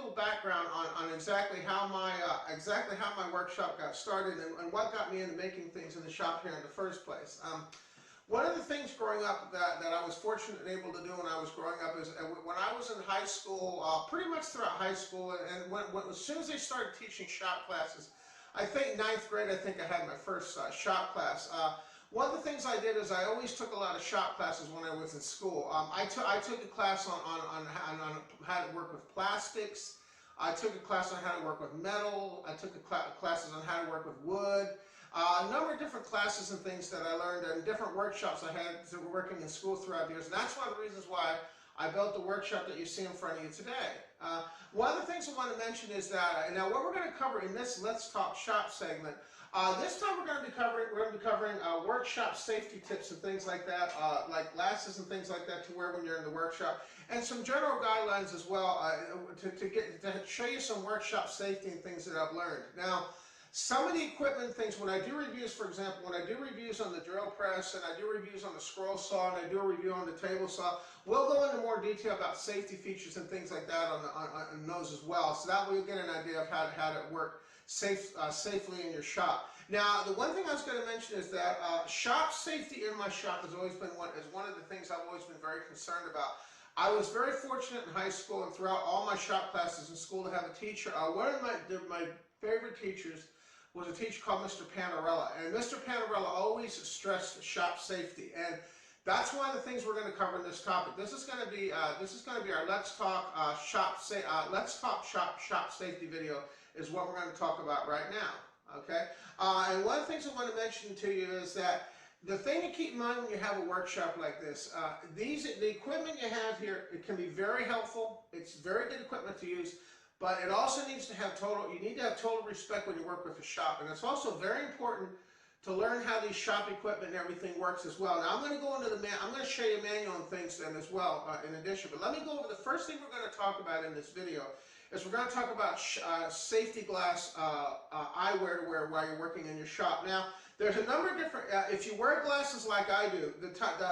little background on exactly how my workshop got started and what got me into making things in the shop here in the first place. One of the things growing up that I was fortunate and able to do when I was growing up is when I was in high school, pretty much throughout high school, and as soon as they started teaching shop classes, I think ninth grade, I think I had my first shop class. One of the things I did is I always took a lot of shop classes when I was in school. I took a class on how to work with plastics. I took a class on how to work with metal. I took classes on how to work with wood. A number of different classes and things that I learned and different workshops I had that were working in school throughout the years. And that's one of the reasons why I built the workshop that you see in front of you today. One of the things I want to mention is that, now what we're going to cover in this Let's Talk Shop segment, this time we're going to be covering workshop safety tips and things like that, like glasses and things like that to wear when you're in the workshop, and some general guidelines as well to show you some workshop safety and things that I've learned. Now, some of the equipment things, when I do reviews, for example, when I do reviews on the drill press and I do reviews on the scroll saw and I do a review on the table saw, we'll go into more detail about safety features and things like that on those as well. So that way you'll get an idea of how to work safely in your shop. Now, the one thing I was going to mention is that shop safety in my shop has always been one of the things I've always been very concerned about. I was very fortunate in high school and throughout all my shop classes in school to have a teacher. One of my favorite teachers was a teacher called Mr. Panarella, and Mr. Panarella always stressed shop safety, and that's one of the things we're going to cover in this topic. This is going to be our Let's Talk Shop Safety video is what we're going to talk about right now. Okay, and one of the things I want to mention to you is that the thing to keep in mind when you have a workshop like this, the equipment you have here, it can be very helpful. It's very good equipment to use. But it also needs to have you need to have total respect when you work with a shop. And it's also very important to learn how these shop equipment and everything works as well. Now I'm going to go into I'm going to show you a manual and things then as well in addition. But let me go over the first thing we're going to talk about in this video is we're going to talk about safety glass eyewear to wear while you're working in your shop. Now, there's a number of different, if you wear glasses like I do,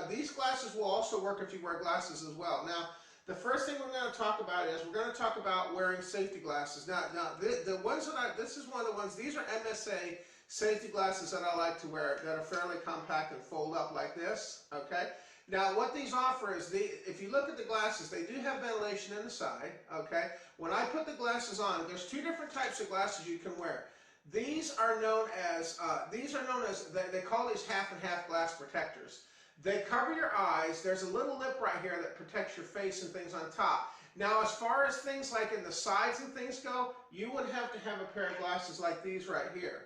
these glasses will also work if you wear glasses as well. Now, the first thing we're going to talk about is we're going to talk about wearing safety glasses. Now the ones that this is one of the ones, these are MSA safety glasses that I like to wear that are fairly compact and fold up like this, okay? Now what these offer is, if you look at the glasses, they do have ventilation in the side, okay? When I put the glasses on, there's two different types of glasses you can wear. These are known as, they call these half and half glass protectors. They cover your eyes. There's a little lip right here that protects your face and things on top. Now, as far as things like in the sides and things go, you would have to have a pair of glasses like these right here.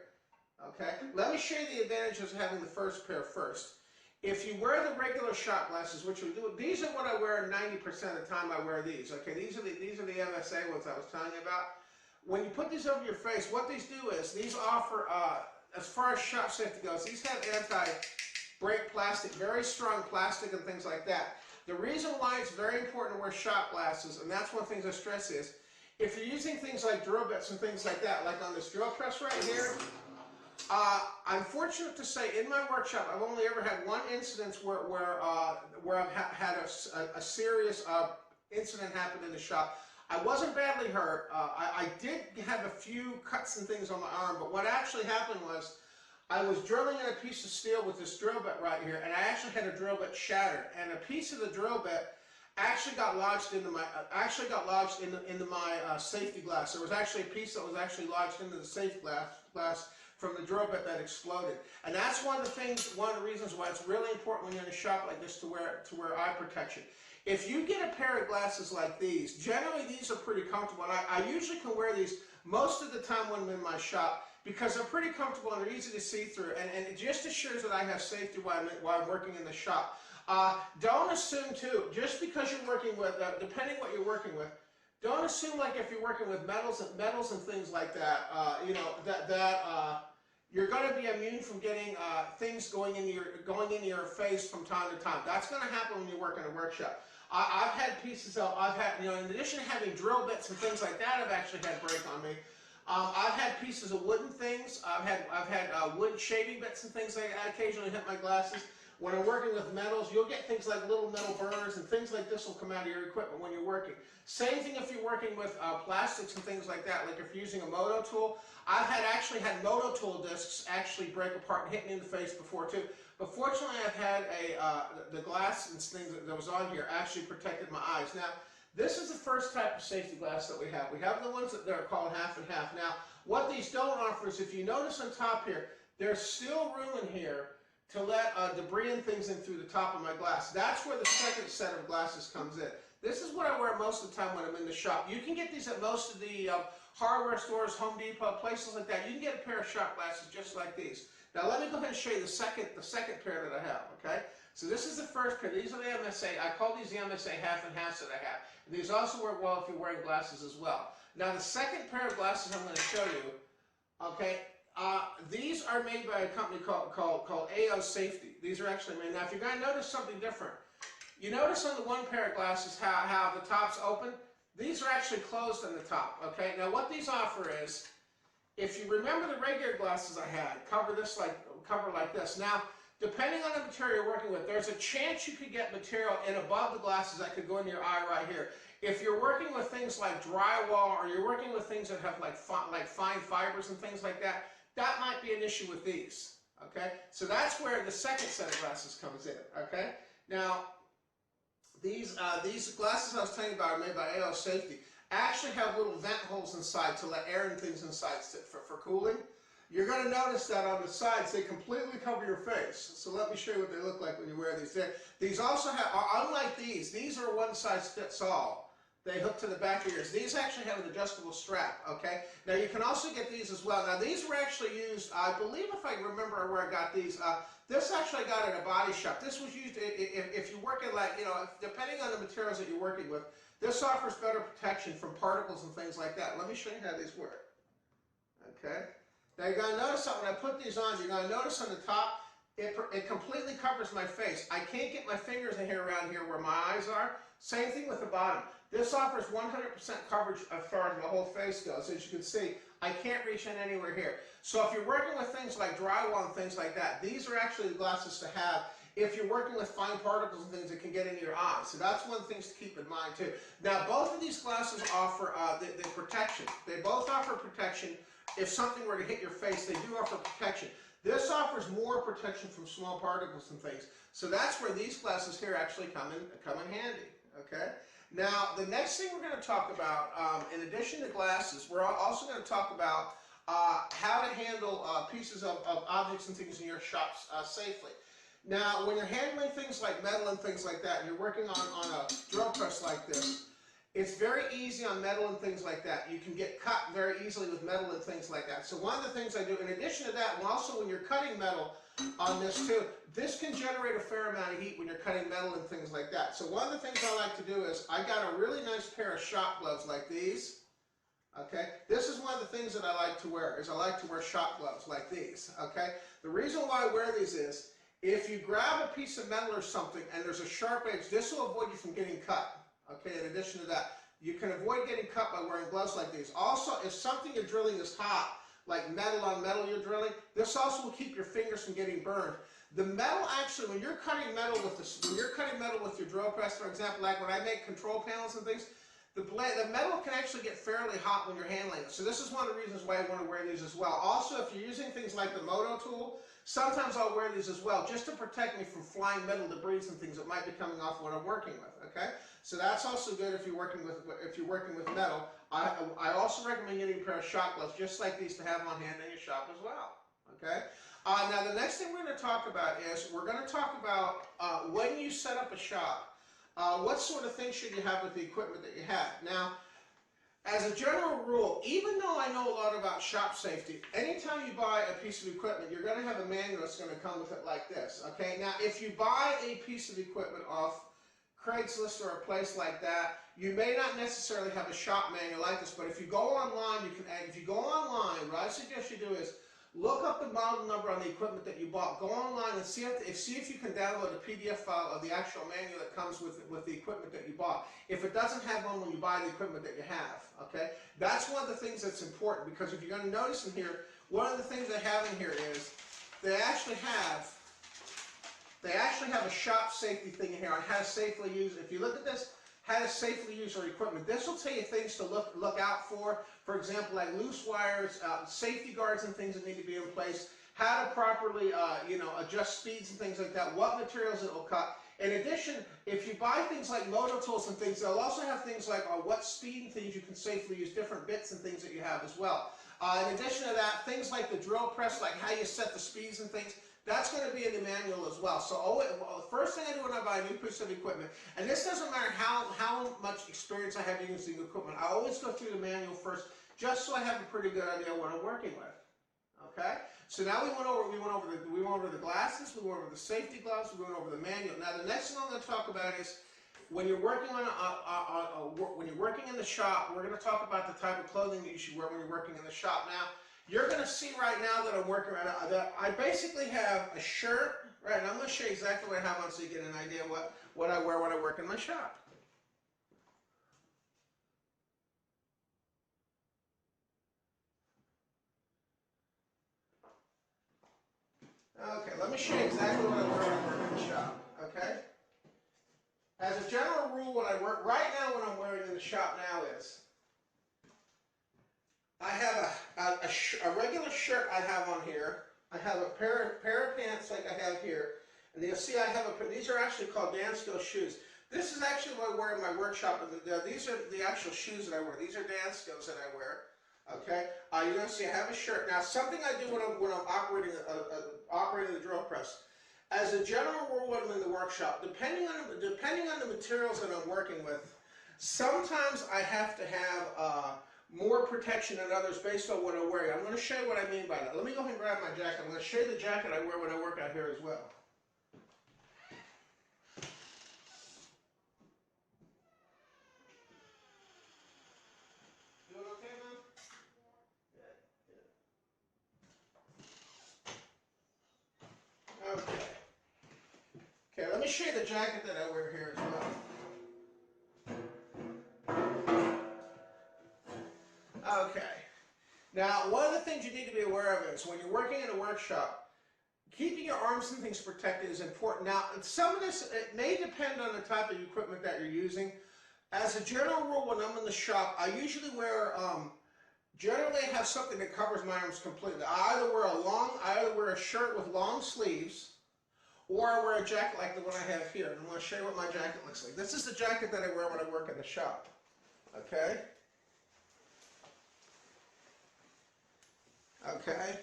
Okay? Let me show you the advantages of having the first pair first. If you wear the regular shot glasses, which we do, these are what I wear 90% of the time I wear these. Okay, these are the MSA ones I was telling you about. When you put these over your face, what these do is these offer, as far as shop safety goes, these have anti-break plastic, very strong plastic and things like that. The reason why it's very important to wear shop glasses, and that's one of the things I stress is, if you're using things like drill bits and things like that, like on this drill press right here, I'm fortunate to say in my workshop I've only ever had one incident where I've had a serious incident happen in the shop. I wasn't badly hurt. I did have a few cuts and things on my arm, but what actually happened was I was drilling in a piece of steel with this drill bit right here, and I actually had a drill bit shattered, and a piece of the drill bit actually got lodged into my safety glass. There was actually a piece that was actually lodged into the safety glass from the drill bit that exploded. And that's one of the reasons why it's really important when you're in a shop like this to wear eye protection. If you get a pair of glasses like these, generally these are pretty comfortable. And I usually can wear these most of the time when I'm in my shop because they're pretty comfortable and they're easy to see through. And it just assures that I have safety while I'm working in the shop. Don't assume too, just because you're working with, depending what you're working with, don't assume like if you're working with metals and things like that, you're going to be immune from getting things going into your face from time to time. That's going to happen when you work in a workshop. I've had pieces of, in addition to having drill bits and things like that, I've actually had break on me. I've had pieces of wooden things. I've had wood shaving bits and things like that occasionally hit my glasses. When I'm working with metals, you'll get things like little metal burrs and things like this will come out of your equipment when you're working. Same thing if you're working with plastics and things like that, like if you're using a moto tool. I've actually had moto tool discs actually break apart and hit me in the face before too. But fortunately, I've had the glass and things that was on here actually protected my eyes. Now, this is the first type of safety glass that we have. We have the ones that are called half and half. Now, what these don't offer is, if you notice on top here, there's still room in here to let debris and things in through the top of my glass. That's where the second set of glasses comes in. This is what I wear most of the time when I'm in the shop. You can get these at most of the hardware stores, Home Depot, places like that. You can get a pair of shop glasses just like these. Now let me go ahead and show you the second pair that I have, okay? So this is the first pair. These are the MSA. I call these the MSA half and halves that I have. And these also work well if you're wearing glasses as well. Now the second pair of glasses I'm going to show you, okay, these are made by a company called AO Safety. These are actually made. Now if you're going to notice something different, you notice on the one pair of glasses how the top's open. These are actually closed on the top, okay? Now what these offer is, if you remember the regular glasses I had, cover like this. Now, depending on the material you're working with, there's a chance you could get material in above the glasses that could go in your eye right here. If you're working with things like drywall, or you're working with things that have like fine fibers and things like that, that might be an issue with these, okay? So that's where the second set of glasses comes in, okay? Now, these glasses I was telling you about are made by AO Safety. Actually have little vent holes inside to let air and things inside for cooling. You're going to notice that on the sides they completely cover your face. So let me show you what they look like when you wear these. These also have, unlike these are one size fits all. They hook to the back of yours. These actually have an adjustable strap, okay? Now you can also get these as well. Now these were actually used, I believe if I remember where I got these, this actually I got at a body shop. This was used if you're working like, you know, depending on the materials that you're working with, this offers better protection from particles and things like that. Let me show you how these work. Okay? Now you're going to notice that when I put these on, you're going to notice on the top, it completely covers my face. I can't get my fingers in here around here where my eyes are. Same thing with the bottom. This offers 100% coverage as far as the whole face goes. As you can see, I can't reach in anywhere here. So if you're working with things like drywall and things like that, these are actually the glasses to have if you're working with fine particles and things that can get into your eyes. So that's one of the things to keep in mind too. Now both of these glasses offer the protection. They both offer protection. If something were to hit your face, they do offer protection. This offers more protection from small particles and things. So that's where these glasses here actually come in handy. Okay. Now the next thing we're going to talk about, in addition to glasses, we're also going to talk about how to handle pieces of objects and things in your shops safely. Now, when you're handling things like metal and things like that, and you're working on a drill press like this, it's very easy on metal and things like that. You can get cut very easily with metal and things like that. So one of the things I do, in addition to that, and also when you're cutting metal on this too, this can generate a fair amount of heat when you're cutting metal and things like that. So one of the things I like to do is, I got a really nice pair of shop gloves like these. Okay, this is one of the things that I like to wear, is I like to wear shop gloves like these. Okay, the reason why I wear these is, if you grab a piece of metal or something and there's a sharp edge, this will avoid you from getting cut. Okay, in addition to that, you can avoid getting cut by wearing gloves like these. Also, if something you're drilling is hot, like metal on metal you're drilling, this also will keep your fingers from getting burned. The metal actually, when you're cutting metal with your drill press, for example, like when I make control panels and things, the metal can actually get fairly hot when you're handling it. So this is one of the reasons why I want to wear these as well. Also, if you're using things like the moto tool, sometimes I'll wear these as well, just to protect me from flying metal debris and things that might be coming off what I'm working with. Okay, so that's also good if you're working with metal. I also recommend getting a pair of shop gloves just like these to have on hand in your shop as well. Okay. Now the next thing we're going to talk about is we're going to talk about when you set up a shop. What sort of things should you have with the equipment that you have? Now, as a general rule, even though I know a lot about shop safety, anytime you buy a piece of equipment, you're going to have a manual that's going to come with it like this. Okay, now if you buy a piece of equipment off Craigslist or a place like that, you may not necessarily have a shop manual like this, but if you go online, what I suggest you do is look up the model number on the equipment that you bought. Go online and see if you can download a PDF file of the actual manual that comes with the equipment that you bought. If it doesn't have one when you buy the equipment that you have, okay? That's one of the things that's important, because if you're going to notice in here, one of the things they have in here is they actually have they actually have a shop safety thing in here on how to safely use, if you look at this, how to safely use our equipment. This will tell you things to look out for. For example, like loose wires, safety guards and things that need to be in place, how to properly adjust speeds and things like that, what materials it will cut. In addition, if you buy things like motor tools and things, they'll also have things like what speed and things you can safely use, different bits and things that you have as well. In addition to that, things like the drill press, like how you set the speeds and things, that's going to be in the manual as well. So the first thing I do when I buy a new piece of equipment, and this doesn't matter how much experience I have using equipment, I always go through the manual first, just so I have a pretty good idea what I'm working with. Okay? So now we went over the glasses, we went over the safety gloves, we went over the manual. Now the next thing I'm going to talk about is when you're working when you're working in the shop, we're going to talk about the type of clothing that you should wear when you're working in the shop. Now, you're going to see right now that I'm working right now, that I basically have a shirt, right, and I'm going to show you exactly what I have on so you get an idea what I wear when I work in my shop. Okay, let me show you exactly what I wear when I work in the shop, okay? As a general rule, when I work, right now what I'm wearing in the shop now is, I have a regular shirt I have on here. I have a pair of pants like I have here. And you'll see I have these are actually called Danskill shoes. This is actually what I wear in my workshop. These are the actual shoes that I wear. These are Danskills that I wear. Okay? You're going to see I have a shirt. Now, something I do when I'm operating the drill press. As a general rule when I'm in the workshop, depending on the materials that I'm working with, sometimes I have to have more protection than others based on what I'm wearing. I'm going to show you what I mean by that. Let me go ahead and grab my jacket. I'm going to show you the jacket I wear when I work out here as well. Doing okay, man? Yeah. Okay. Okay, let me show you the jacket that I wear here as well. Okay. Now, one of the things you need to be aware of is when you're working in a workshop, keeping your arms and things protected is important. Now, some of this, it may depend on the type of equipment that you're using. As a general rule, when I'm in the shop, I usually wear, generally I have something that covers my arms completely. I either wear a shirt with long sleeves, or I wear a jacket like the one I have here. And I'm going to show you what my jacket looks like. This is the jacket that I wear when I work in the shop. Okay? Okay?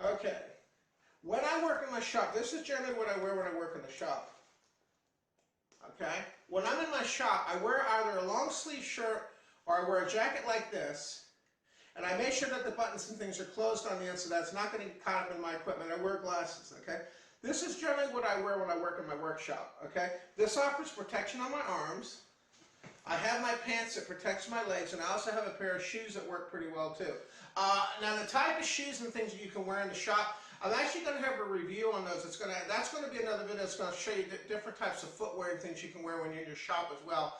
Okay. When I work in my shop, this is generally what I wear when I work in the shop. Okay? When I'm in my shop, I wear either a long sleeve shirt or I wear a jacket like this. And I make sure that the buttons and things are closed on the inside. That's not going to get caught up in my equipment. I wear glasses, okay? This is generally what I wear when I work in my workshop, okay? This offers protection on my arms. I have my pants that protects my legs, and I also have a pair of shoes that work pretty well too. Now the type of shoes and things that you can wear in the shop, I'm actually going to have a review on those. That's going to be another video that's going to show you different types of footwear and things you can wear when you're in your shop as well.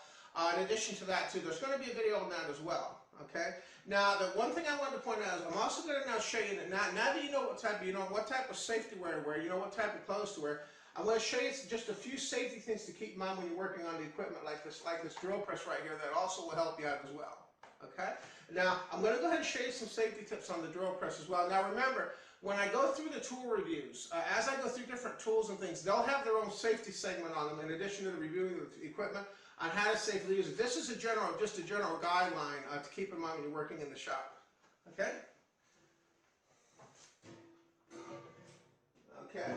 In addition to that too, there's going to be a video on that as well. Okay. Now the one thing I wanted to point out is I'm also going to now show you that now that you know what type of safety wear to wear, you know what type of clothes to wear. I'm going to show you just a few safety things to keep in mind when you're working on the equipment like this drill press right here that also will help you out as well. Okay? Now, I'm going to go ahead and show you some safety tips on the drill press as well. Now remember, when I go through the tool reviews, as I go through different tools and things, they'll have their own safety segment on them in addition to the reviewing of the equipment on how to safely use it. This is just a general guideline to keep in mind when you're working in the shop. Okay? Okay.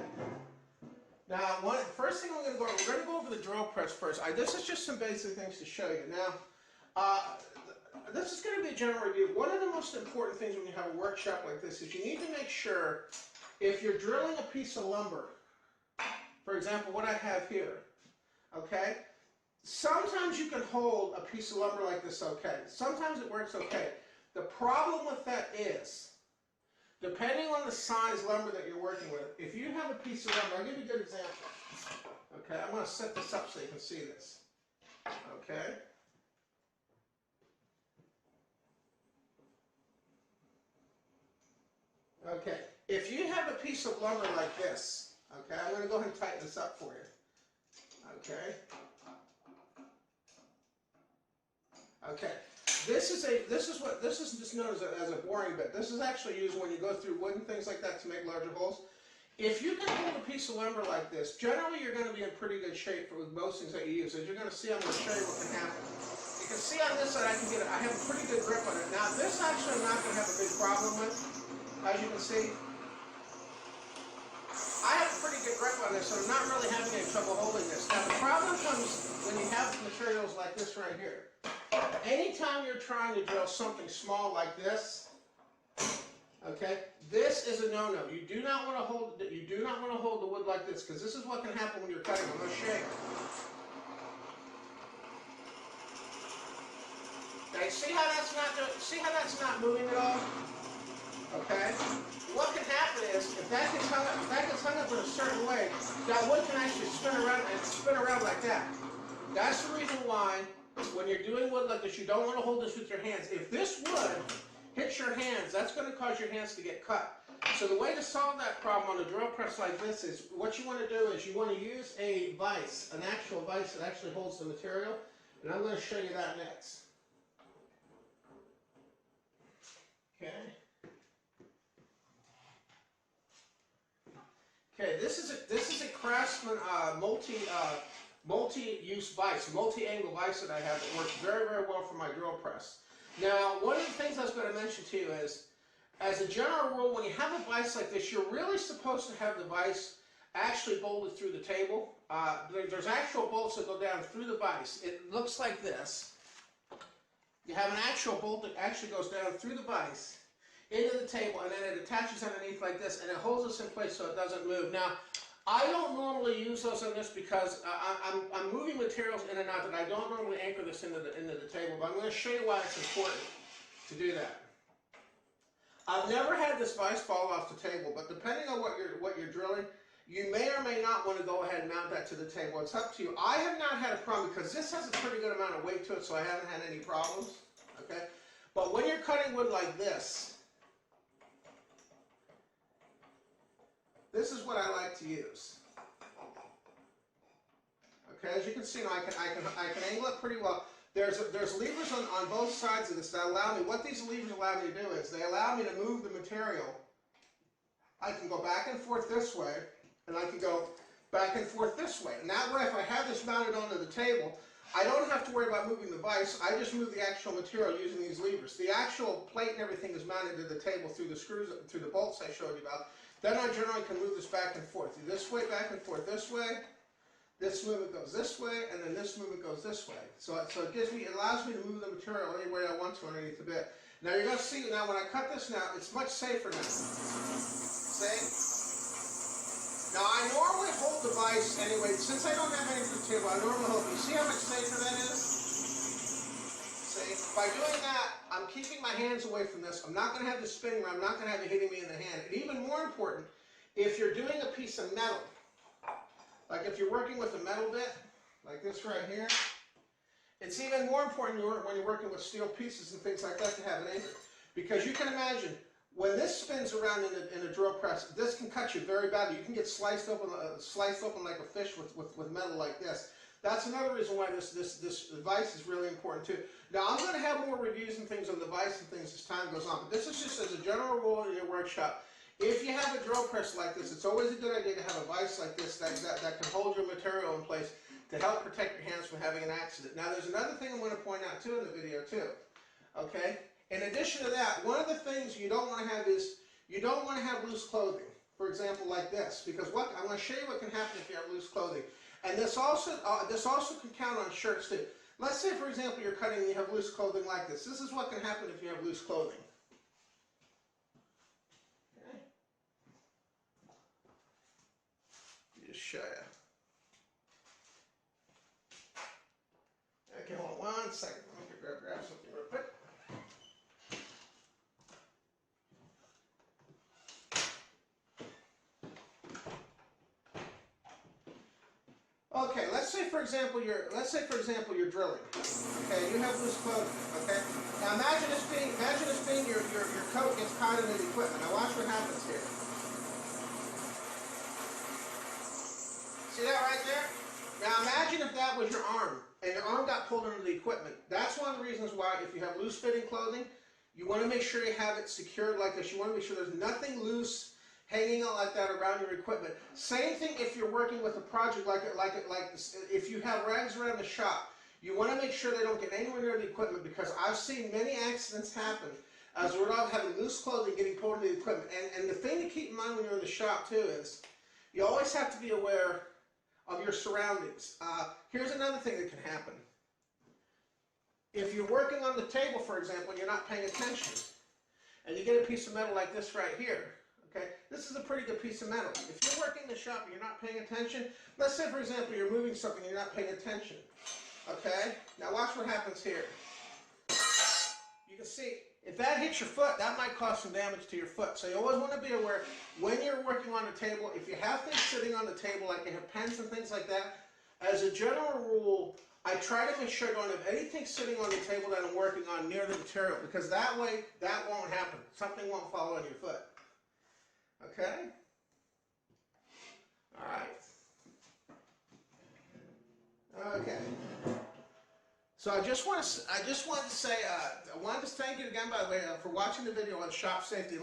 Now, first thing we're going to go over the drill press first. This is just some basic things to show you. Now, this is going to be a general review. One of the most important things when you have a workshop like this is you need to make sure if you're drilling a piece of lumber, for example, what I have here, okay? Sometimes you can hold a piece of lumber like this okay. Sometimes it works okay. The problem with that is Depending on the size lumber that you're working with, if you have a piece of lumber, I'll give you a good example. Okay, I'm going to set this up so you can see this. Okay. Okay, if you have a piece of lumber like this, okay, I'm going to go ahead and tighten this up for you. Okay. Okay. This is just known as a boring bit. This is actually used when you go through wood and things like that to make larger holes. If you can hold a piece of lumber like this, generally you're going to be in pretty good shape with most things that you use. As you're going to see, I'm going to show you what can happen. You can see on this side I have a pretty good grip on it. Now this actually I'm not going to have a big problem with. As you can see, I have a pretty good grip on this, so I'm not really having any trouble holding this. Now the problem comes when you have materials like this right here. Anytime you're trying to drill something small like this, okay, this is a no-no. You do not want to hold the wood like this, because this is what can happen when you're cutting. I'm going to show you. Okay, see how that's not moving at all? Okay? What can happen is, if that gets hung up in a certain way, that wood can actually spin around like that. That's the reason why, when you're doing wood like this, you don't want to hold this with your hands. If this wood hits your hands, that's going to cause your hands to get cut. So the way to solve that problem on a drill press like this is, what you want to do is you want to use a vise, an actual vise that actually holds the material, and I'm going to show you that next. Okay. Okay, this is a Craftsman multi-use vise, multi-angle vise that I have that works very, very well for my drill press. Now, one of the things I was going to mention to you is, as a general rule, when you have a vise like this, you're really supposed to have the vise actually bolted through the table. There's actual bolts that go down through the vise. It looks like this. You have an actual bolt that actually goes down through the vise into the table, and then it attaches underneath like this, and it holds us in place so it doesn't move. Now, I don't normally use those on this because I'm moving materials in and out that I don't normally anchor this into the table, but I'm going to show you why it's important to do that. I've never had this vise fall off the table, but depending on what you're drilling, you may or may not want to go ahead and mount that to the table. It's up to you. I have not had a problem because this has a pretty good amount of weight to it, so I haven't had any problems. Okay, but when you're cutting wood like this, this is what I like to use. Okay, as you can see, I can angle it pretty well. There's levers on both sides of this that allow me. What these levers allow me to do is they allow me to move the material. I can go back and forth this way, and I can go back and forth this way. And that way, if I have this mounted onto the table, I don't have to worry about moving the vise. I just move the actual material using these levers. The actual plate and everything is mounted to the table through the screws, through the bolts I showed you about. Then I generally can move this back and forth. This way, back and forth this way. This movement goes this way, and then this movement goes this way. So it allows me to move the material any way I want to underneath the bit. Now you're going to see now when I cut this now, it's much safer now. See? Now I normally hold the vise anyway. Since I don't have anything to the table, I normally hold it. You see how much safer that is? See? By doing that, I'm keeping my hands away from this. I'm not going to have this spinning around. I'm not going to have it hitting me in the hand. And even more important, if you're doing a piece of metal, like if you're working with a metal bit, like this right here, it's even more important when you're working with steel pieces and things like that to have an anchor. Because you can imagine, when this spins around in a drill press, this can cut you very badly. You can get sliced open like a fish with metal like this. That's another reason why this vise is really important too. Now I'm going to have more reviews and things on the vise and things as time goes on, but this is just as a general rule in your workshop. If you have a drill press like this, it's always a good idea to have a vise like this that can hold your material in place to help protect your hands from having an accident. Now there's another thing I'm going to point out too in the video too. Okay? In addition to that, one of the things you don't want to have is, you don't want to have loose clothing. For example, like this. Because I'm going to show you what can happen if you have loose clothing. And this also can count on shirts too. Let's say, for example, you're cutting and you have loose clothing like this. This is what can happen if you have loose clothing. Show you. Okay, hold on 1 second. Let me grab something real quick. Okay, let's say for example you're drilling. Okay, you have loose clothing. Okay, now imagine this being your coat gets caught into the equipment. Now watch what happens here. See that right there? Now imagine if that was your arm and your arm got pulled into the equipment. That's one of the reasons why if you have loose fitting clothing, you want to make sure you have it secured like this. You want to make sure there's nothing loose hanging out like that around your equipment. Same thing if you're working with a project like this. If you have rags around the shop, you want to make sure they don't get anywhere near the equipment, because I've seen many accidents happen as a result of having loose clothing getting pulled into the equipment. And the thing to keep in mind when you're in the shop too is you always have to be aware of your surroundings. Here's another thing that can happen. If you're working on the table, for example, and you're not paying attention, and you get a piece of metal like this right here, okay, this is a pretty good piece of metal. If you're working in the shop and you're not paying attention, let's say, for example, you're moving something and you're not paying attention, okay? Now watch what happens here. You can see, if that hits your foot, that might cause some damage to your foot. So you always want to be aware when you're working on a table, if you have things sitting on the table, like you have pens and things like that, as a general rule, I try to make sure I don't have anything sitting on the table that I'm working on near the material, because that way, that won't happen. Something won't fall on your foot. Okay? All right. Okay. So I just wanted to say, I wanted to thank you again, by the way, for watching the video on shop safety.